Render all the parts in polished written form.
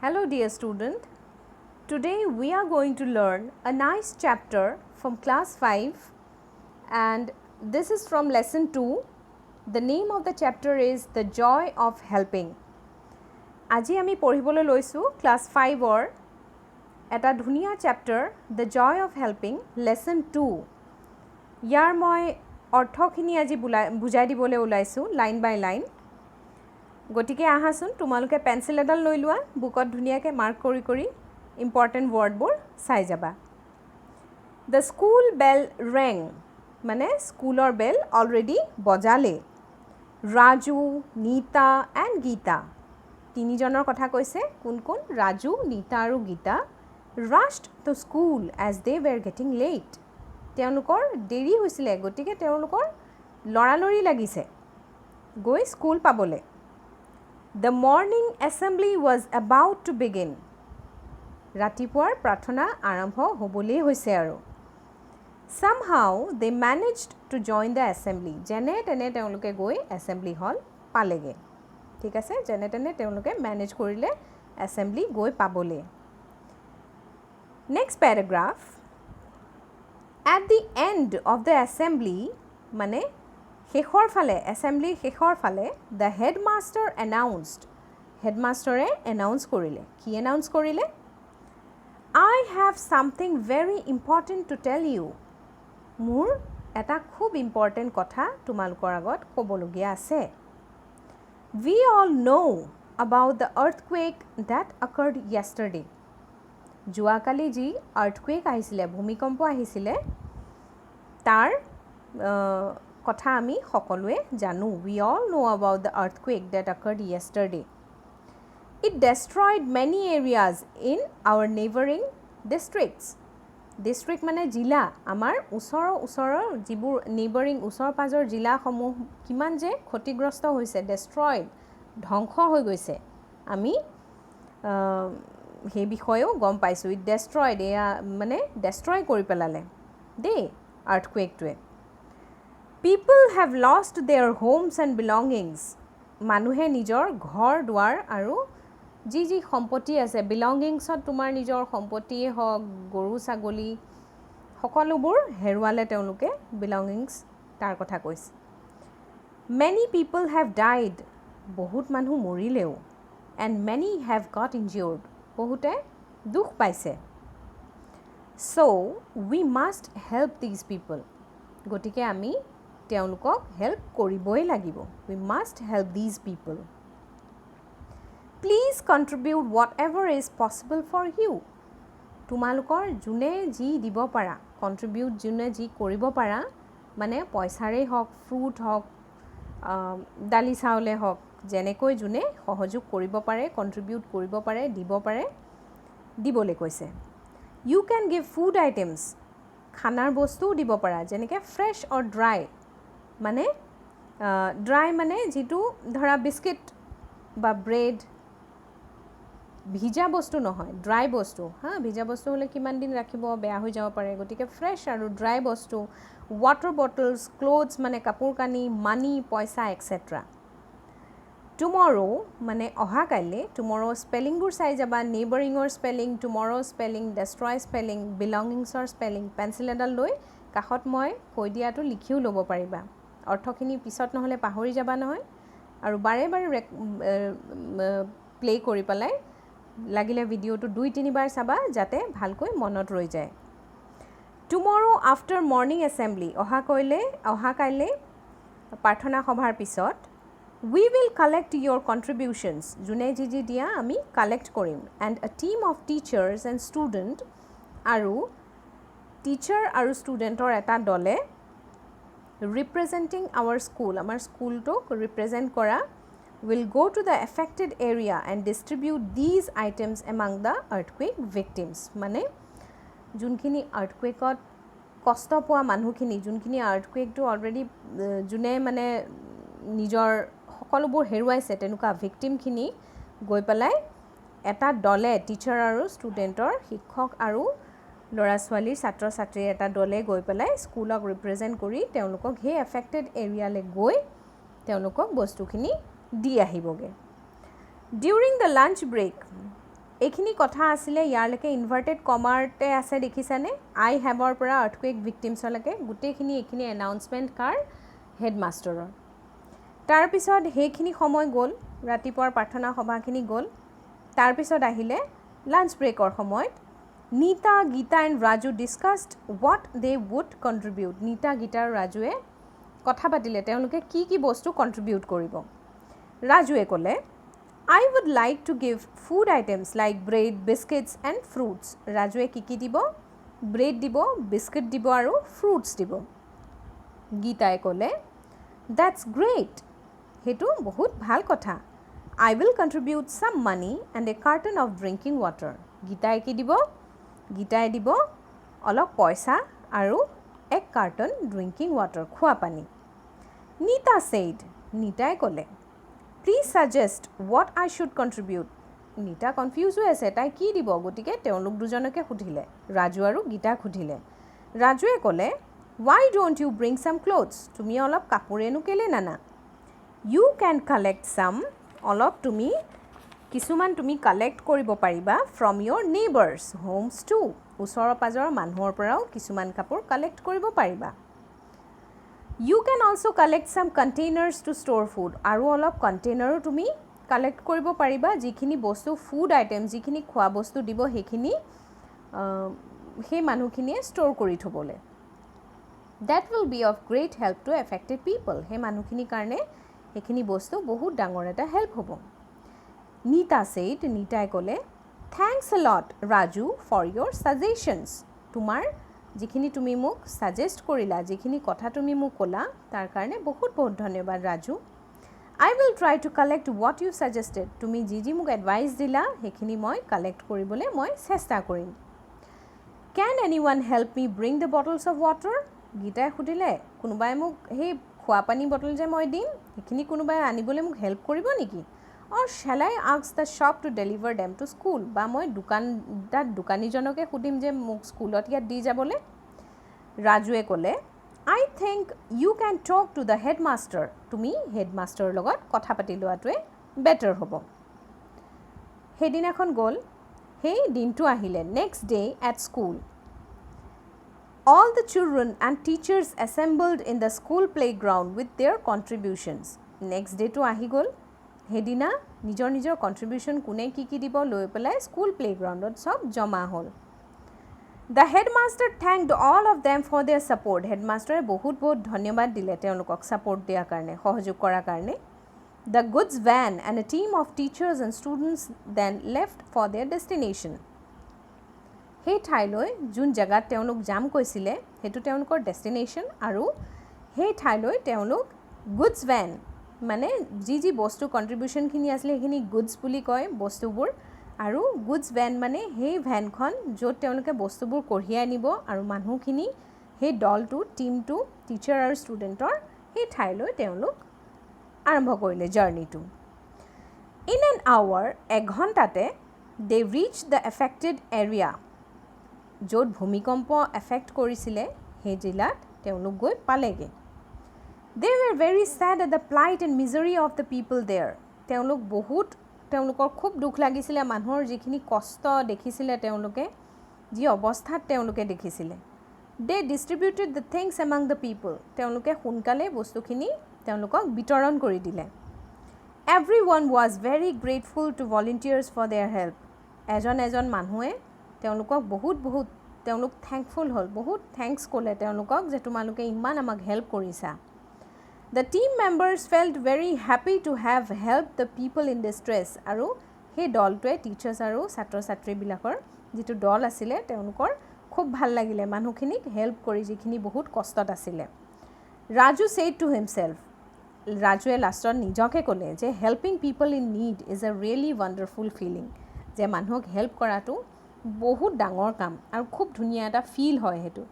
Hello dear student, today we are going to learn a nice chapter from class 5 and this is from lesson 2. The name of the chapter is The Joy of Helping. আজি আমি পঢ়িবলৈ লৈছো class 5 or এটা ধুনিয়া chapter The Joy of Helping lesson 2. ইয়াৰ মই অৰ্থখিনি আজি বুজাই দিবলৈ ওলাইছো line by line. গটিকে আহাচোন তোমালোকে পেন্সিল এডাল লৈ লোৱা বুকত ধুনিয়াকে মাৰ্ক কৰি কৰি ইম্পৰ্টেন্ট ওয়াৰ্ডবোৰ চাই যাবা The school bell rang মানে স্কুলৰ বেল অলৰেডি বজালে ৰাজু নীতা এণ্ড গীতা তিনিজনৰ কথা কৈছে কোন কোন ৰাজু নীতা আৰু Gita rushed to school as they were getting late তেওঁলোকৰ দেৰি হৈছিলে গটিকে তেওঁলোকৰ লৰালৰি লাগিছে গৈ স্কুল পাবলে The morning assembly was about to begin. ৰাতিপুৱাৰ প্ৰাৰ্থনা আৰম্ভ হ'বলৈ হৈছে আৰু Somehow they managed to join the assembly. যেনে তেনে তেওঁলোকে গৈ assembly hall পালেগে ঠিক আছে যেনে তেনে তেওঁলোকে manage কৰিলে assembly গৈ পাবলে Next paragraph At the end of the assembly মানে শেষৰ ফালে assembly শেষৰ ফালে the headmaster announced headmaster announce কৰিলে কি announce কৰিলে I have something very important to tell you মোৰ এটা খুব ইম্পৰ্টেন্ট কথা তোমালোকৰ আগত ক'বলগীয়া আছে We all know about the earthquake that occurred yesterday যোৱাকালি যি earthquake আহিছিলে ভূমিকম্প আহিছিলে তাৰ কথা আমি সকলোৱে জানো We all know about the earthquake that occurred yesterday. It destroyed many areas in our neighboring districts. District মানে জিলা আমাৰ ওচৰৰ যিবোৰ neighboring ওচৰ পাজৰ জিলাসমূহ কিমান যে ক্ষতিগ্ৰস্ত হৈছে destroyed ধ্বংস হৈ গৈছে আমি সেই বিষয়েও গম পাইছো It destroyed মানে destroy কৰি পেলালে দেই earthquake-টোৱে People have lost their homes and belongings. মানুহে নিজৰ ঘৰ দুৱাৰ আৰু যি যি সম্পত্তি আছে belongingsত তোমাৰ নিজৰ সম্পত্তিয়ে হওক গৰু ছাগলী সকলোবোৰ হেৰুৱালে তেওঁলোকে belongings তাৰ কথা কৈছে Many people have died. বহুত মানুহ মৰিলেও and many have got injured. বহুতে দুখ পাইছে So we must help these people. গতিকে আমি তেওঁলোকক হেল্প কৰিবই লাগিব We must help these people. Please contribute whatever is possible for you. তোমালোকৰ যোনে যি দিব পাৰা contribute যোনে যি কৰিব পাৰা মানে পইচাৰে হওক ফ্ৰুট হওক দালি চাউলে হওক যেনেকৈ যোনে সহযোগ কৰিব পাৰে contribute কৰিব পাৰে দিব পাৰে দিবলৈ কৈছে You can give food items. খানাৰ বস্তু দিব পাৰা যেনেকৈ fresh or dry মানে ড্ৰাই মানে যেটো ধৰা বিস্কিট বা ব্ৰেড ভিজা বস্তু নহয় ড্ৰাই বস্তু ভিজা বস্তু হলে কিমান দিন ৰাখিব বেয়া হৈ যাব পাৰে গতিকে ফ্ৰেছ আৰু ড্ৰাই বস্তু ওয়াটাৰ বটলস ক্লোথস মানে কাপোৰ কানি মানি পইচা এটসেট্ৰা টুমৰো মানে অহা কাইলে টুমৰো স্পেলিংবোৰ চাই যাবা নেইবাৰিংৰ spelling tomorrow spelling destroy spelling বিলংগিংছৰ স্পেলিং পেন্সিল এডাল লৈ কাখত মই কৈ দিয়াটো লিখিও ল'ব পাৰিবা অৰ্থখিনি পিছত নহলে পাহৰি যাবা নহয় আৰু বাৰে বাৰে প্লে কৰি পেলাই লাগিলে ভিডিওটো 2-3 বাৰ চাবা যাতে ভালকৈ মনত ৰৈ যায় টুমৰো আফটাৰ মৰ্নিং এছেম্বলি অহা কাইলে প্ৰাৰ্থনা সভাৰ পিছত We will collect your contributions. যোনে যি যি দিয়া আমি কালেক্ট কৰিম and a team of teachers and student আৰু টিচাৰ আৰু ষ্টুডেণ্টৰ এটা দলে representing our school আমাৰ স্কুলটোক represent কৰা will go to the affected area and distribute these items among the earthquake victims মানে যোনখিনি earthquakeত কষ্ট পোৱা মানুহখিনি যোনখিনি earthquakeটো অলৰেডি যোনে মানে নিজৰ সকলোবোৰ হেৰুৱাইছে তেনেকুৱা ভিকটিমখিনি গৈ পেলাই এটা দলে টিচাৰ আৰু ষ্টুডেণ্টৰ শিক্ষক আৰু ল'ৰা ছোৱালীৰ ছাত্ৰ ছাত্ৰীৰ এটা দলে গৈ পেলাই স্কুলক ৰিপ্ৰেজেন্ট কৰি তেওঁলোকক হে এফেক্টেড এৰিয়ালে গৈ তেওঁলোকক বস্তুখিনি দি আহিবগে During the lunch break এইখিনি কথা আছিলে ইয়াৰলৈকে ইনভাৰ্টেড কমাৰতে আছে দেখিছানে আই হেভৰ পৰা আৰ্থকুৱেক ভিক্টিমছলৈকে গোটেইখিনি এইখিনি এনাউন্সমেণ্ট কাৰ হেডমাষ্টাৰৰ তাৰপিছত সেইখিনি সময় গ'ল ৰাতিপুৱাৰ প্ৰাৰ্থনা সভাখিনি গ'ল তাৰপিছত আহিলে লাঞ্চ ব্ৰেকৰ সময়ত Nita Gita and Raju discussed what they would contribute Nita Gita আৰু ৰাজুৱে কথা পাতিলে তেওঁলোকে কি কি বস্তু কণ্ট্ৰিবিউট কৰিব ৰাজুৱে ক'লে I would like to give food items like bread, biscuits and fruits. ৰাজুৱে কি দিব? ব্ৰেড দিব, বিস্কিট দিব আৰু ফ্ৰুটছ দিব। গীতাই ক'লে That's great. সেইটো বহুত ভাল কথা। I will contribute some money and a carton of drinking water. গীতাই কি দিব? গীতাই দিব অলপ পইচা আৰু এক কাৰ্টন ড্ৰিংকিং ৱাটাৰ খোৱা পানী। নীতা said, নীতাই ক'লে Please suggest what I should contribute. Nita confuse হৈ আছে তাই কি দিব গতিকে তেওঁলোক দুজনকে সুধিলে ৰাজু আৰু গীতাক সুধিলে ৰাজুৱে ক'লে Why don't you bring some clothes? তুমি অলপ কাপোৰেনো কেলে নানা You can collect some অলপ তুমি কিছুমান তুমি কালেক্ট কৰিব পাৰিবা from your neighbors homes too ওচৰৰ পাজৰৰ মানুহৰ পৰাও কিছুমান কাপোৰ কালেক্ট কৰিব পাৰিবা You can also collect some containers to store food. আৰু অলপ কণ্টেইনাৰো তুমি কালেক্ট কৰিব পাৰিবা যিখিনি বস্তু ফুড আইটেম যিখিনি খোৱা বস্তু দিব সেইখিনি সেই মানুহখিনিয়ে ষ্ট'ৰ কৰি থ'বলৈ That will be of great help to affected people. সেই মানুহখিনিৰ কাৰণে সেইখিনি বস্তু বহুত ডাঙৰ এটা হেল্প হ'ব নীতা said নীতাই ক'লে Thanks a lot, Raju, for your suggestions. তোমাৰ যিখিনি তুমি মোক সাজেষ্ট কৰিলা যিখিনি কথা তুমি মোক ক'লা তাৰ কাৰণে বহুত বহুত ধন্যবাদ Raju I will try to collect what you suggested তুমি যি মোক এডভাইস দিলা সেইখিনি মই কালেক্ট কৰিবলৈ মই চেষ্টা কৰিম Can anyone help me bring the bottles of water গীতাই সুধিলে কোনোবাই মোক সেই খোৱা পানী বটল যে মই দিম সেইখিনি কোনোবাই আনিবলৈ মোক হেল্প কৰিব নেকি or shall I ask the shop to deliver them to school বা মই দোকানীজনকে সুধিম যে মোক স্কুলত ইয়াত দি যাবলৈ ৰাজুৱে ক'লে I think you can talk to the headmaster তুমি হেডমাষ্টাৰৰ লগত কথা পাতি লোৱাটোৱে বেটাৰ হ'ব সেইদিনাখন গ'ল সেই দিনটো আহিলে next day at school All the children and teachers assembled in the school playground with their contributions next day to ahi gol hedina nijor contribution kune ki dibo loi pelai school playground ot sob joma hol The headmaster thanked all of them for their support headmaster bahut dhanyabad dile teolokok support dia karne sohojog kora karne The goods van and a team of teachers and students then left for their destination সেই ঠাইলৈ যোন জাগাত তেওঁলোক জাম কৈছিলে হেতু তেওঁলোকৰ destination আৰু সেই ঠাইলৈ তেওঁলোক গুডছ ভ্যান মানে যি বস্তু কন্ট্ৰিবিউশনখিনি আছিল সেইখিনি গুডছ বুলি কয় বস্তুবোৰ আৰু গুডছ ভ্যান মানে সেই ভ্যানখন য'ত তেওঁলোকে বস্তুবোৰ কঢ়িয়াই আনিব আৰু মানুহখিনি সেই দলটো টিমটো টিচাৰ আৰু ষ্টুডেণ্টৰ সেই ঠাইলৈ তেওঁলোক আৰম্ভ কৰিলে জাৰ্নিটো In an hour এক ঘণ্টাতে they reached the affected area য'ত ভূমিকম্প এফেক্ট কৰিছিলে সেই জিলাত তেওঁলোক গৈ পালেগে They were very sad at the plight and misery of the people there তেওঁলোকৰ খুব দুখ লাগিছিলে মানুহৰ যিখিনি কষ্ট দেখিছিলে তেওঁলোকে যি অৱস্থাত তেওঁলোকে দেখিছিলে They distributed the things among the people তেওঁলোকে সোনকালে বস্তুখিনি তেওঁলোকক বিতৰণ কৰি দিলে Everyone was very grateful to volunteers for their help এজন মানুহে তেওঁলোকক বহুত তেওঁলোক থ্যাঙ্কফুল হল বহুত থ্যাঙ্কস ক'লে তেওঁলোকক যে তোমালোকে ইমান আমাক হেল্প কৰিছা The team members felt very happy to have helped the people in distress আৰু সেই দলটোৱে টিচাৰ্ছ আৰু ছাত্ৰ-ছাত্ৰীবিলাকৰ যেটো দল আছিল তেওঁলোকৰ খুব ভাল লাগিলে মানুহখিনিক হেল্প কৰি যিখিনি বহুত কষ্টত আছিল Raju said to himself ৰাজুৱে লাষ্টত নিজকে ক'লে যে helping people in need is a really wonderful feeling যে মানুহক হেল্প কৰাটো বহুত ডাঙৰ কাম আৰু খুব ধুনীয়া এটা ফিল হয় হেতু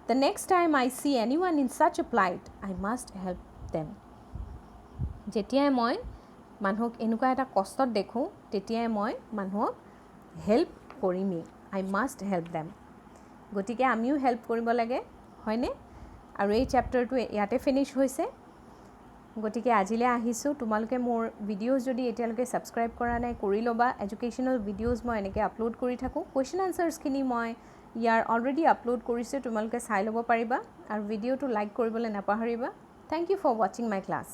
The next time I see anyone in such a plight I must help them যেতিয়াই মই মানুহক এনেকুৱা এটা কষ্টত দেখো তেতিয়াই মই মানুহক help কৰিমই I must help them গতিকে আমিও হেল্প কৰিব লাগে হয়নে আৰু এই চেপ্টাৰটো ইয়াতে ফিনিশ হৈছে গতিকে আজিলৈ আহিছোঁ তোমালোকে মোৰ ভিডিঅ'জ যদি এতিয়ালৈকে ছাবস্ক্ৰাইব কৰা নাই কৰি ল'বা এডুকেশ্যনেল ভিডিঅ'জ মই এনেকৈ আপলোড কৰি থাকোঁ কুৱেশ্যন আনচাৰ্ছখিনি মই ইয়াৰ অলৰেডি আপলোড কৰিছোঁ তোমালোকে চাই ল'ব পাৰিবা আৰু ভিডিঅ'টো লাইক কৰিবলৈ নাপাহৰিবা থ্যাংক ইউ ফৰ ৱাচিং মাই ক্লাছ